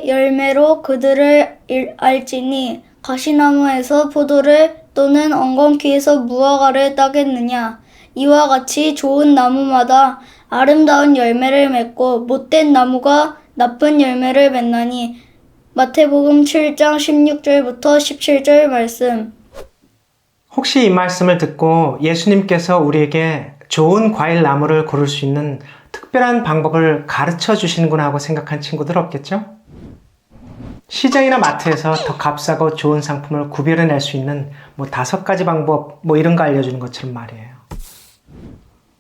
열매로 그들을 알지니 가시나무에서 포도를 또는 엉겅퀴에서 무화과를 따겠느냐. 이와 같이 좋은 나무마다 아름다운 열매를 맺고 못된 나무가 나쁜 열매를 맺나니. 마태복음 7장 16절부터 17절 말씀. 혹시 이 말씀을 듣고 예수님께서 우리에게 좋은 과일 나무를 고를 수 있는 특별한 방법을 가르쳐 주시는구나 하고 생각한 친구들 없겠죠? 시장이나 마트에서 더 값싸고 좋은 상품을 구별해낼 수 있는 5가지 방법 이런 거 알려주는 것처럼 말이에요.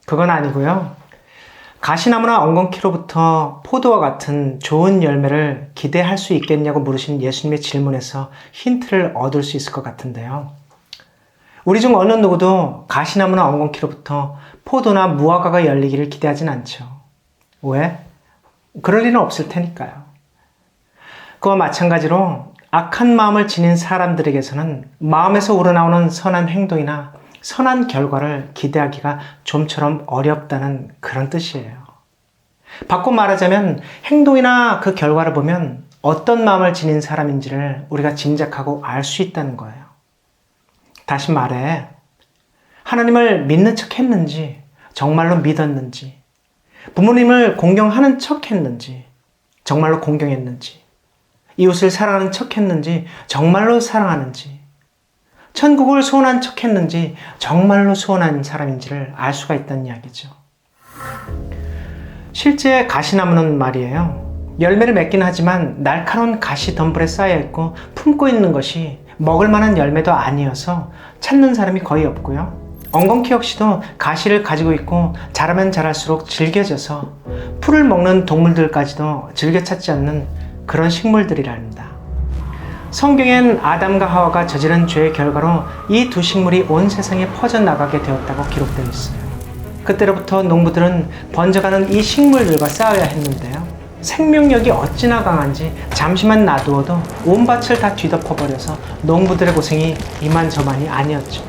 그건 아니고요. 가시나무나 엉겅퀴로부터 포도와 같은 좋은 열매를 기대할 수 있겠냐고 물으신 예수님의 질문에서 힌트를 얻을 수 있을 것 같은데요. 우리 중 어느 누구도 가시나무나 엉겅퀴로부터 포도나 무화과가 열리기를 기대하진 않죠. 왜? 그럴 일은 없을 테니까요. 그와 마찬가지로 악한 마음을 지닌 사람들에게서는 마음에서 우러나오는 선한 행동이나 선한 결과를 기대하기가 좀처럼 어렵다는 그런 뜻이에요. 바꿔 말하자면 행동이나 그 결과를 보면 어떤 마음을 지닌 사람인지를 우리가 짐작하고 알 수 있다는 거예요. 다시 말해, 하나님을 믿는 척 했는지, 정말로 믿었는지, 부모님을 공경하는 척 했는지, 정말로 공경했는지, 이웃을 사랑하는 척 했는지, 정말로 사랑하는지, 천국을 소원한 척 했는지, 정말로 소원한 사람인지를 알 수가 있다는 이야기죠. 실제 가시나무는 말이에요. 열매를 맺긴 하지만 날카로운 가시 덤불에 쌓여있고 품고 있는 것이 먹을 만한 열매도 아니어서 찾는 사람이 거의 없고요. 엉겅퀴 역시도 가시를 가지고 있고 자라면 자랄수록 질겨져서 풀을 먹는 동물들까지도 즐겨 찾지 않는 그런 식물들이랍니다. 성경엔 아담과 하와가 저지른 죄의 결과로 이 두 식물이 온 세상에 퍼져나가게 되었다고 기록되어 있어요. 그때로부터 농부들은 번져가는 이 식물들과 싸워야 했는데요. 생명력이 어찌나 강한지 잠시만 놔두어도 온 밭을 다 뒤덮어버려서 농부들의 고생이 이만저만이 아니었죠.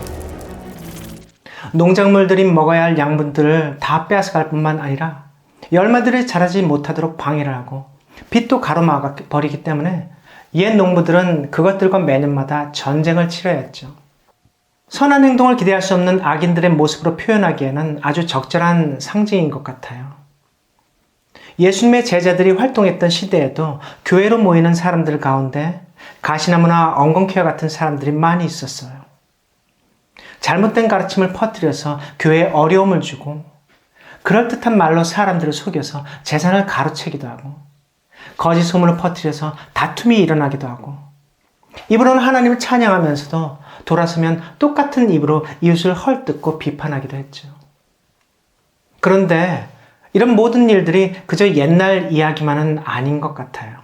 농작물들이 먹어야 할 양분들을 다 빼앗아갈 뿐만 아니라 열매들이 자라지 못하도록 방해를 하고 빛도 가로막아 버리기 때문에 옛 농부들은 그것들과 매년마다 전쟁을 치러야 했죠. 선한 행동을 기대할 수 없는 악인들의 모습으로 표현하기에는 아주 적절한 상징인 것 같아요. 예수님의 제자들이 활동했던 시대에도 교회로 모이는 사람들 가운데 가시나무나 엉겅퀴와 같은 사람들이 많이 있었어요. 잘못된 가르침을 퍼뜨려서 교회에 어려움을 주고 그럴듯한 말로 사람들을 속여서 재산을 가로채기도 하고 거짓 소문을 퍼뜨려서 다툼이 일어나기도 하고 입으로는 하나님을 찬양하면서도 돌아서면 똑같은 입으로 이웃을 헐뜯고 비판하기도 했죠. 그런데 이런 모든 일들이 그저 옛날 이야기만은 아닌 것 같아요.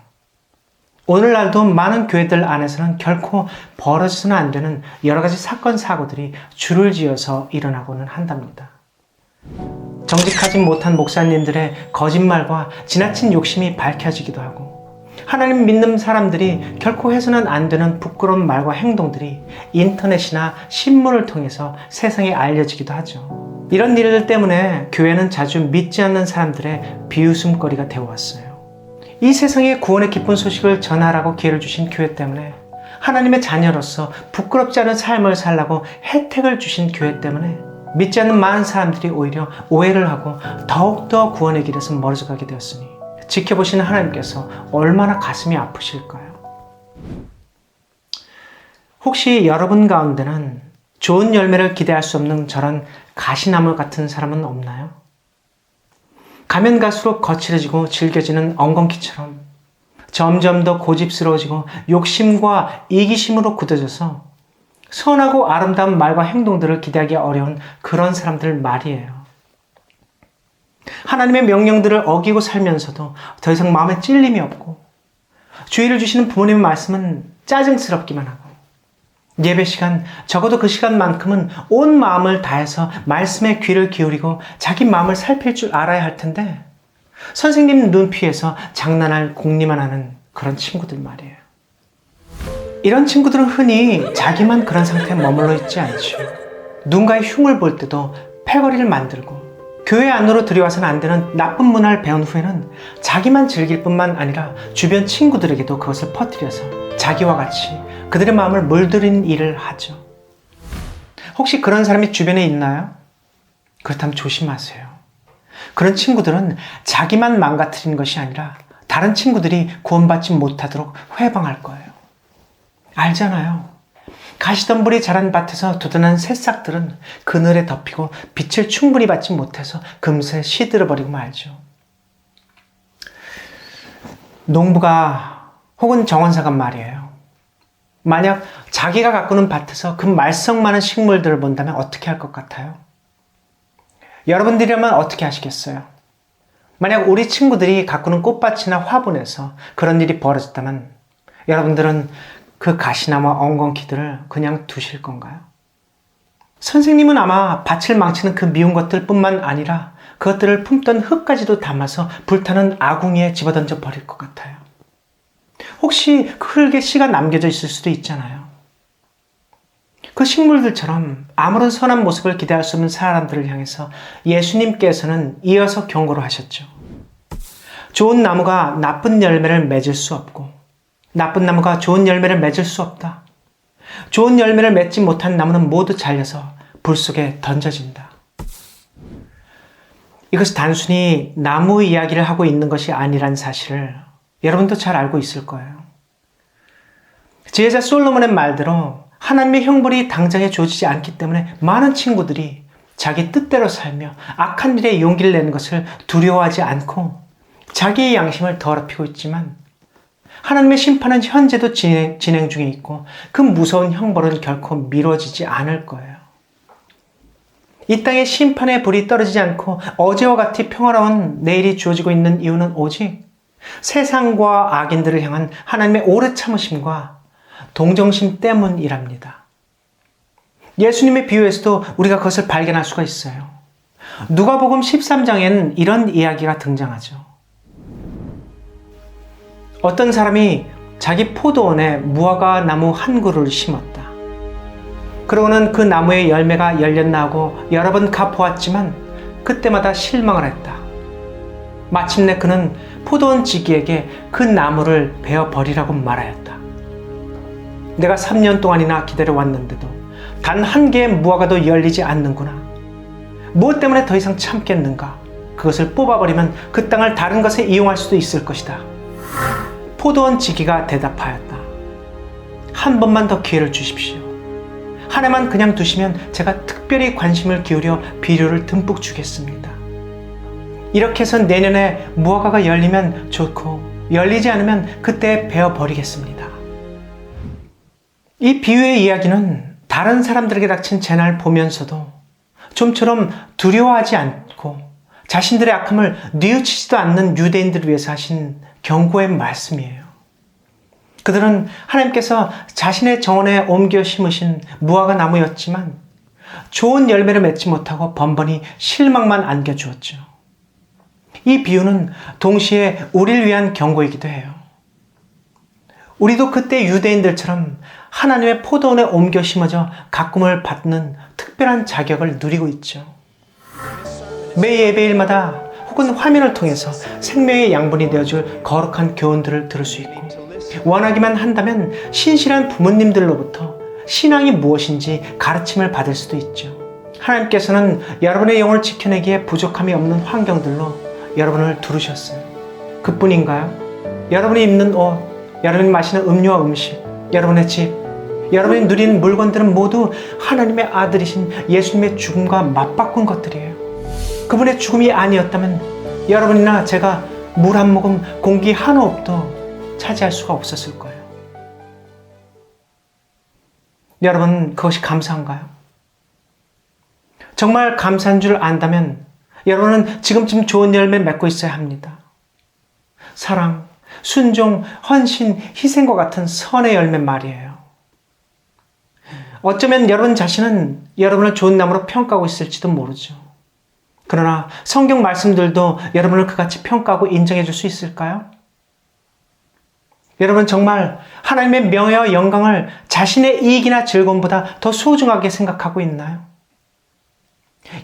오늘날도 많은 교회들 안에서는 결코 벌어져서는 안 되는 여러 가지 사건, 사고들이 줄을 지어서 일어나고는 한답니다. 정직하지 못한 목사님들의 거짓말과 지나친 욕심이 밝혀지기도 하고 하나님 믿는 사람들이 결코 해서는 안 되는 부끄러운 말과 행동들이 인터넷이나 신문을 통해서 세상에 알려지기도 하죠. 이런 일들 때문에 교회는 자주 믿지 않는 사람들의 비웃음거리가 되어왔어요. 이 세상에 구원의 기쁜 소식을 전하라고 기회를 주신 교회 때문에 하나님의 자녀로서 부끄럽지 않은 삶을 살라고 혜택을 주신 교회 때문에 믿지 않는 많은 사람들이 오히려 오해를 하고 더욱더 구원의 길에서 멀어져 가게 되었으니 지켜보시는 하나님께서 얼마나 가슴이 아프실까요? 혹시 여러분 가운데는 좋은 열매를 기대할 수 없는 저런 가시나무 같은 사람은 없나요? 가면 갈수록 거칠어지고 질겨지는 엉겅퀴처럼 점점 더 고집스러워지고 욕심과 이기심으로 굳어져서 선하고 아름다운 말과 행동들을 기대하기 어려운 그런 사람들 말이에요. 하나님의 명령들을 어기고 살면서도 더 이상 마음에 찔림이 없고 주의를 주시는 부모님의 말씀은 짜증스럽기만 하고 예배 시간, 적어도 그 시간만큼은 온 마음을 다해서 말씀에 귀를 기울이고 자기 마음을 살필 줄 알아야 할 텐데 선생님 눈피해서 장난할 공리만 하는 그런 친구들 말이에요. 이런 친구들은 흔히 자기만 그런 상태에 머물러 있지 않죠. 누군가의 흉을 볼 때도 패거리를 만들고 교회 안으로 들여와서는 안 되는 나쁜 문화를 배운 후에는 자기만 즐길 뿐만 아니라 주변 친구들에게도 그것을 퍼뜨려서 자기와 같이 그들의 마음을 물들이는 일을 하죠. 혹시 그런 사람이 주변에 있나요? 그렇다면 조심하세요. 그런 친구들은 자기만 망가뜨리는 것이 아니라 다른 친구들이 구원받지 못하도록 회방할 거예요. 알잖아요. 가시덤불이 자란 밭에서 돋아난 새싹들은 그늘에 덮이고 빛을 충분히 받지 못해서 금세 시들어버리고 말죠. 농부가 혹은 정원사가 말이에요. 만약 자기가 가꾸는 밭에서 그 말썽 많은 식물들을 본다면 어떻게 할 것 같아요? 여러분들이라면 어떻게 하시겠어요? 만약 우리 친구들이 가꾸는 꽃밭이나 화분에서 그런 일이 벌어졌다면 여러분들은 그 가시나무와 엉겅퀴들을 그냥 두실 건가요? 선생님은 아마 밭을 망치는 그 미운 것들 뿐만 아니라 그것들을 품던 흙까지도 담아서 불타는 아궁이에 집어던져 버릴 것 같아요. 혹시 그 흙에 씨가 남겨져 있을 수도 있잖아요. 그 식물들처럼 아무런 선한 모습을 기대할 수 없는 사람들을 향해서 예수님께서는 이어서 경고를 하셨죠. 좋은 나무가 나쁜 열매를 맺을 수 없고 나쁜 나무가 좋은 열매를 맺을 수 없다. 좋은 열매를 맺지 못한 나무는 모두 잘려서 불 속에 던져진다. 이것이 단순히 나무 이야기를 하고 있는 것이 아니란 사실을 여러분도 잘 알고 있을 거예요. 지혜자 솔로몬의 말대로 하나님의 형벌이 당장에 주어지지 않기 때문에 많은 친구들이 자기 뜻대로 살며 악한 일에 용기를 내는 것을 두려워하지 않고 자기의 양심을 더럽히고 있지만 하나님의 심판은 현재도 진행 중에 있고 그 무서운 형벌은 결코 미뤄지지 않을 거예요. 이 땅에 심판의 불이 떨어지지 않고 어제와 같이 평화로운 내일이 주어지고 있는 이유는 오직 세상과 악인들을 향한 하나님의 오래 참으심과 동정심 때문이랍니다. 예수님의 비유에서도 우리가 그것을 발견할 수가 있어요. 누가복음 13장에는 이런 이야기가 등장하죠. 어떤 사람이 자기 포도원에 무화과 나무 한 그루를 심었다. 그러고는 그 나무의 열매가 열렸나 하고 여러 번 가보았지만 그때마다 실망을 했다. 마침내 그는 포도원 지기에게 그 나무를 베어버리라고 말하였다. 내가 3년 동안이나 기다려왔는데도 단 한 개의 무화과도 열리지 않는구나. 무엇 때문에 더 이상 참겠는가? 그것을 뽑아버리면 그 땅을 다른 것에 이용할 수도 있을 것이다. 포도원 지기가 대답하였다. 한 번만 더 기회를 주십시오. 한 해만 그냥 두시면 제가 특별히 관심을 기울여 비료를 듬뿍 주겠습니다. 이렇게 해서 내년에 무화과가 열리면 좋고 열리지 않으면 그때 베어버리겠습니다. 이 비유의 이야기는 다른 사람들에게 닥친 재난을 보면서도 좀처럼 두려워하지 않고 자신들의 악함을 뉘우치지도 않는 유대인들을 위해서 하신 경고의 말씀이에요. 그들은 하나님께서 자신의 정원에 옮겨 심으신 무화과 나무였지만 좋은 열매를 맺지 못하고 번번이 실망만 안겨주었죠. 이 비유는 동시에 우리를 위한 경고이기도 해요. 우리도 그때 유대인들처럼 하나님의 포도원에 옮겨 심어져 가꿈을 받는 특별한 자격을 누리고 있죠. 매 예배일마다 혹은 화면을 통해서 생명의 양분이 되어줄 거룩한 교훈들을 들을 수 있고 원하기만 한다면 신실한 부모님들로부터 신앙이 무엇인지 가르침을 받을 수도 있죠. 하나님께서는 여러분의 영혼을 지켜내기에 부족함이 없는 환경들로 여러분을 두르셨어요. 그뿐인가요? 여러분이 입는 옷, 여러분이 마시는 음료와 음식, 여러분의 집, 여러분이 누리는 물건들은 모두 하나님의 아들이신 예수님의 죽음과 맞바꾼 것들이에요. 그분의 죽음이 아니었다면 여러분이나 제가 물 한 모금, 공기 한 호흡도 차지할 수가 없었을 거예요. 여러분, 그것이 감사한가요? 정말 감사한 줄 안다면 여러분은 지금쯤 좋은 열매 맺고 있어야 합니다. 사랑, 순종, 헌신, 희생과 같은 선의 열매 말이에요. 어쩌면 여러분 자신은 여러분을 좋은 나무로 평가하고 있을지도 모르죠. 그러나 성경 말씀들도 여러분을 그같이 평가하고 인정해 줄 수 있을까요? 여러분 정말 하나님의 명예와 영광을 자신의 이익이나 즐거움보다 더 소중하게 생각하고 있나요?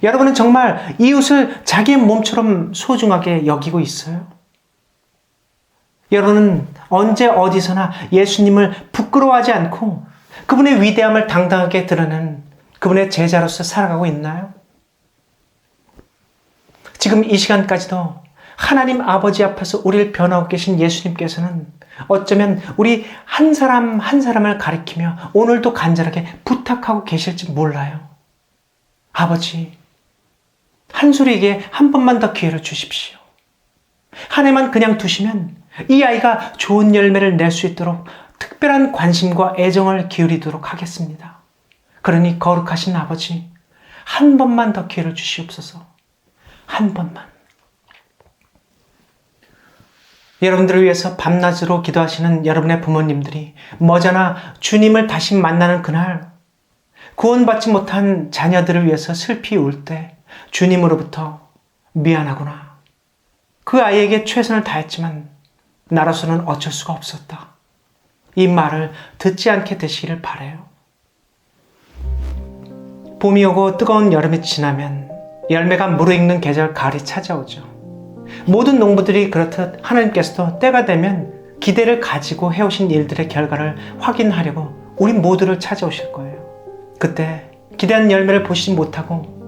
여러분은 정말 이웃을 자기의 몸처럼 소중하게 여기고 있어요? 여러분은 언제 어디서나 예수님을 부끄러워하지 않고 그분의 위대함을 당당하게 드러내는 그분의 제자로서 살아가고 있나요? 지금 이 시간까지도 하나님 아버지 앞에서 우리를 변화하고 계신 예수님께서는 어쩌면 우리 한 사람 한 사람을 가리키며 오늘도 간절하게 부탁하고 계실지 몰라요. 아버지, 한솔이에게 한 번만 더 기회를 주십시오. 한 해만 그냥 두시면 이 아이가 좋은 열매를 낼 수 있도록 특별한 관심과 애정을 기울이도록 하겠습니다. 그러니 거룩하신 아버지, 한 번만 더 기회를 주시옵소서. 한 번만. 여러분들을 위해서 밤낮으로 기도하시는 여러분의 부모님들이 머지않아 주님을 다시 만나는 그날, 구원받지 못한 자녀들을 위해서 슬피 울 때 주님으로부터 미안하구나. 그 아이에게 최선을 다했지만 나로서는 어쩔 수가 없었다. 이 말을 듣지 않게 되시기를 바라요. 봄이 오고 뜨거운 여름이 지나면 열매가 무르익는 계절 가을이 찾아오죠. 모든 농부들이 그렇듯 하나님께서도 때가 되면 기대를 가지고 해오신 일들의 결과를 확인하려고 우리 모두를 찾아오실 거예요. 그때 기대한 열매를 보시지 못하고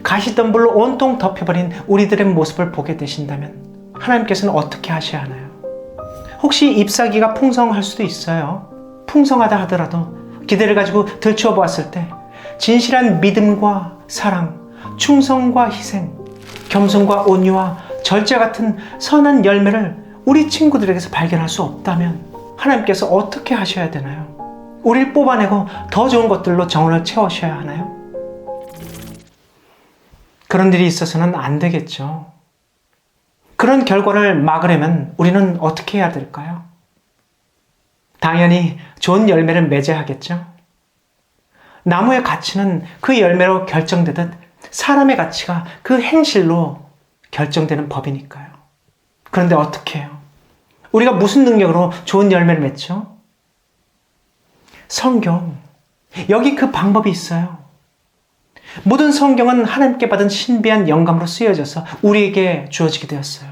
가시덤불로 온통 덮여버린 우리들의 모습을 보게 되신다면 하나님께서는 어떻게 하셔야 하나요? 혹시 잎사귀가 풍성할 수도 있어요. 풍성하다 하더라도 기대를 가지고 들추어 보았을 때 진실한 믿음과 사랑, 충성과 희생, 겸손과 온유와 절제 같은 선한 열매를 우리 친구들에게서 발견할 수 없다면 하나님께서 어떻게 하셔야 되나요? 우리를 뽑아내고 더 좋은 것들로 정원을 채우셔야 하나요? 그런 일이 있어서는 안 되겠죠. 그런 결과를 막으려면 우리는 어떻게 해야 될까요? 당연히 좋은 열매를 맺어야 하겠죠. 나무의 가치는 그 열매로 결정되듯 사람의 가치가 그 행실로 결정되는 법이니까요. 그런데 어떻게 해요? 우리가 무슨 능력으로 좋은 열매를 맺죠? 성경, 여기 그 방법이 있어요. 모든 성경은 하나님께 받은 신비한 영감으로 쓰여져서 우리에게 주어지게 되었어요.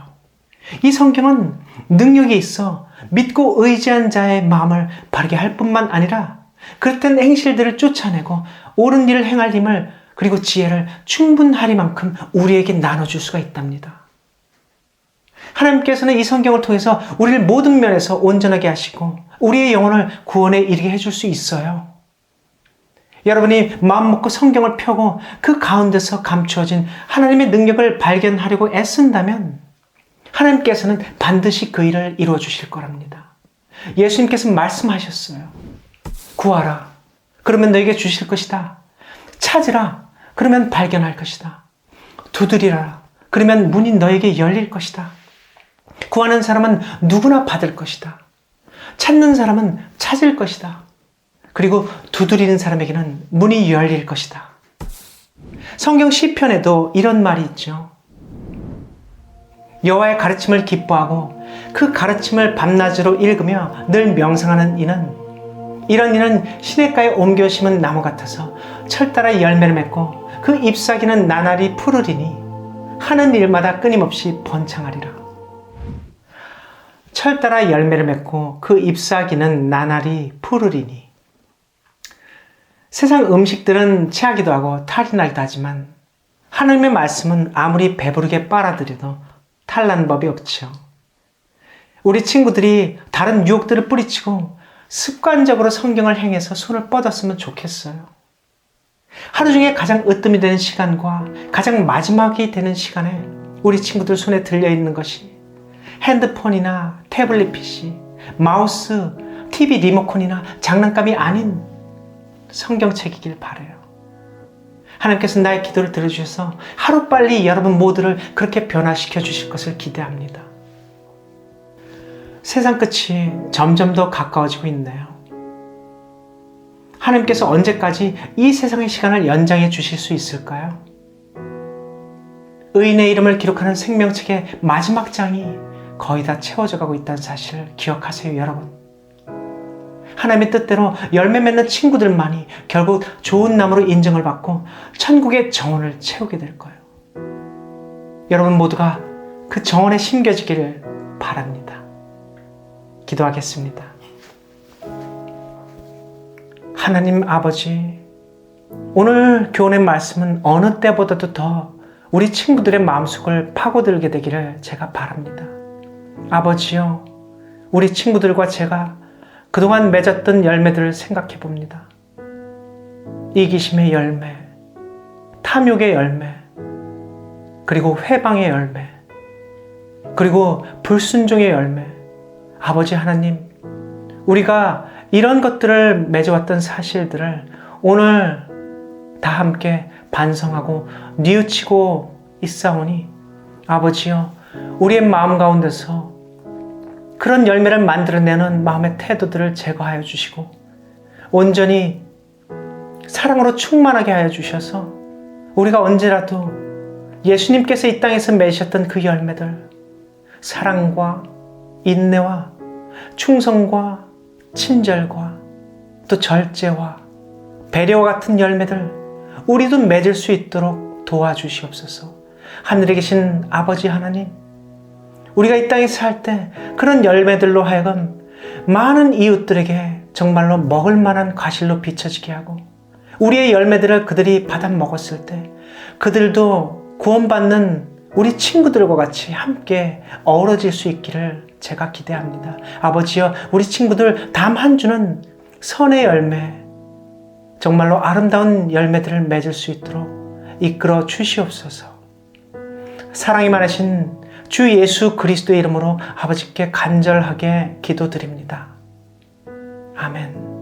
이 성경은 능력이 있어 믿고 의지한 자의 마음을 바르게 할 뿐만 아니라 그릇된 행실들을 쫓아내고 옳은 일을 행할 힘을 그리고 지혜를 충분하리만큼 우리에게 나눠줄 수가 있답니다. 하나님께서는 이 성경을 통해서 우리를 모든 면에서 온전하게 하시고 우리의 영혼을 구원에 이르게 해줄 수 있어요. 여러분이 마음 먹고 성경을 펴고 그 가운데서 감추어진 하나님의 능력을 발견하려고 애쓴다면 하나님께서는 반드시 그 일을 이루어 주실 거랍니다. 예수님께서 말씀하셨어요. 구하라. 그러면 너에게 주실 것이다. 찾으라. 그러면 발견할 것이다. 두드리라. 그러면 문이 너에게 열릴 것이다. 구하는 사람은 누구나 받을 것이다. 찾는 사람은 찾을 것이다. 그리고 두드리는 사람에게는 문이 열릴 것이다. 성경 시편에도 이런 말이 있죠. 여호와의 가르침을 기뻐하고 그 가르침을 밤낮으로 읽으며 늘 명상하는 이런 이는 시냇가에 옮겨 심은 나무 같아서 철따라 열매를 맺고 그 잎사귀는 나날이 푸르리니 하는 일마다 끊임없이 번창하리라. 철따라 열매를 맺고 그 잎사귀는 나날이 푸르리니. 세상 음식들은 체하기도 하고 탈이 나기도 하지만 하나님의 말씀은 아무리 배부르게 빨아들여도 탈난 법이 없죠. 우리 친구들이 다른 유혹들을 뿌리치고 습관적으로 성경을 행해서 손을 뻗었으면 좋겠어요. 하루 중에 가장 으뜸이 되는 시간과 가장 마지막이 되는 시간에 우리 친구들 손에 들려있는 것이 핸드폰이나 태블릿 PC, 마우스, TV 리모컨이나 장난감이 아닌 성경책이길 바라요. 하나님께서 나의 기도를 들어주셔서 하루빨리 여러분 모두를 그렇게 변화시켜 주실 것을 기대합니다. 세상 끝이 점점 더 가까워지고 있네요. 하나님께서 언제까지 이 세상의 시간을 연장해 주실 수 있을까요? 의인의 이름을 기록하는 생명책의 마지막 장이 거의 다 채워져 가고 있다는 사실을 기억하세요, 여러분. 하나님의 뜻대로 열매 맺는 친구들만이 결국 좋은 나무로 인정을 받고 천국의 정원을 채우게 될 거예요. 여러분 모두가 그 정원에 심겨지기를 바랍니다. 기도하겠습니다. 하나님 아버지, 오늘 교훈의 말씀은 어느 때보다도 더 우리 친구들의 마음속을 파고들게 되기를 제가 바랍니다. 아버지요, 우리 친구들과 제가 그동안 맺었던 열매들을 생각해 봅니다. 이기심의 열매, 탐욕의 열매, 그리고 회방의 열매, 그리고 불순종의 열매. 아버지 하나님, 우리가 이런 것들을 맺어왔던 사실들을 오늘 다 함께 반성하고 뉘우치고 있사오니 아버지여, 우리의 마음 가운데서 그런 열매를 만들어내는 마음의 태도들을 제거하여 주시고 온전히 사랑으로 충만하게 하여 주셔서 우리가 언제라도 예수님께서 이 땅에서 맺으셨던 그 열매들, 사랑과 인내와 충성과 친절과 또 절제와 배려와 같은 열매들 우리도 맺을 수 있도록 도와주시옵소서. 하늘에 계신 아버지 하나님, 우리가 이 땅에 살 때 그런 열매들로 하여금 많은 이웃들에게 정말로 먹을 만한 과실로 비춰지게 하고 우리의 열매들을 그들이 받아 먹었을 때 그들도 구원받는 우리 친구들과 같이 함께 어우러질 수 있기를 제가 기대합니다. 아버지여, 우리 친구들 다음 한 주는 선의 열매, 정말로 아름다운 열매들을 맺을 수 있도록 이끌어 주시옵소서. 사랑이 많으신 주 예수 그리스도의 이름으로 아버지께 간절하게 기도드립니다. 아멘.